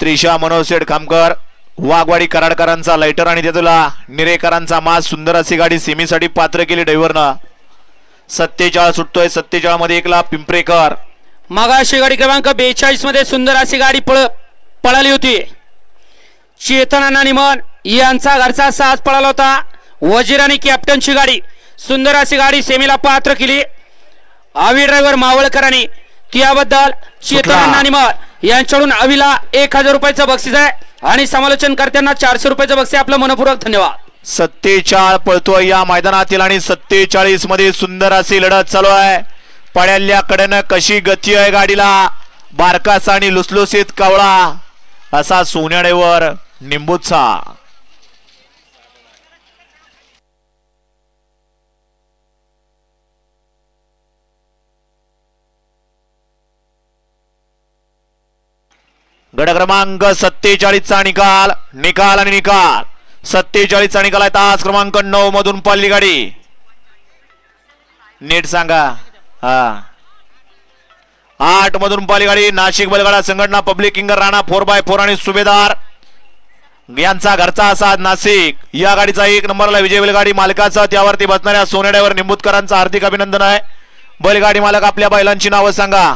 त्रिशा मनोज शेठ Khamkar, Waghwadi कराडकरांचा lighter आणि त्यातला निरेकरांचा मास. सुंदर अशी गाडी सेमीसाठी पात्र केली ड्रायव्हरनं. 47 सुटतोय. 47 मध्ये एकला पिंपरेकर. मागाशी गाडी क्रमांक 42 मध्ये सुंदर अशी गाडी पळाली होती. चेतन अण्णा निमन यांचा घरचा साथ पळाला होता. वजीर आणि कॅप्टनची गाडी सुंदर अशी गाडी सेमीला पात्र केली आवी ड्रायव्हर मावळकरांनी. त्याबद्दल चेतन अण्णा निमन यांच्याकडून आवीला 1000 रुपयाचं बक्षीस आहे आणि समालोचनकर्त्यांना 400 रुपयाचं बक्षीस. आपलं मनपूर्वक धन्यवाद. 47 पळतोय या मैदानातील आणि 47 मध्ये सुंदर अशी लढत चालू आहे. पड्याल्या कडेनं कशी गती आहे गाडीला. बारकासा आणि लुसलुसीत कावळा असा सोन्याडेवर निंबूचा. गट क्रमांक 47 चा निकाल. 47 चा निकाल आहे. तास क्रमांक 9 मधून पळाली गाडी. नीट सांगा. 8 मधून पळाली गाडी. नाशिक बैलगाडा संघटना पब्लिक किंगर राणा 4x4 आणि सुभेदार यांचा घरचा असा नाशिक. या गाडीचा 1 नंबरला विजय बैलगाडी मालकाचा त्यावरती बसणाऱ्या सोनेड्यावर निंबूतकरांचा हार्दिक अभिनंदन आहे. बैलगाडी मालक आपल्या बैलांची नावं सांगा.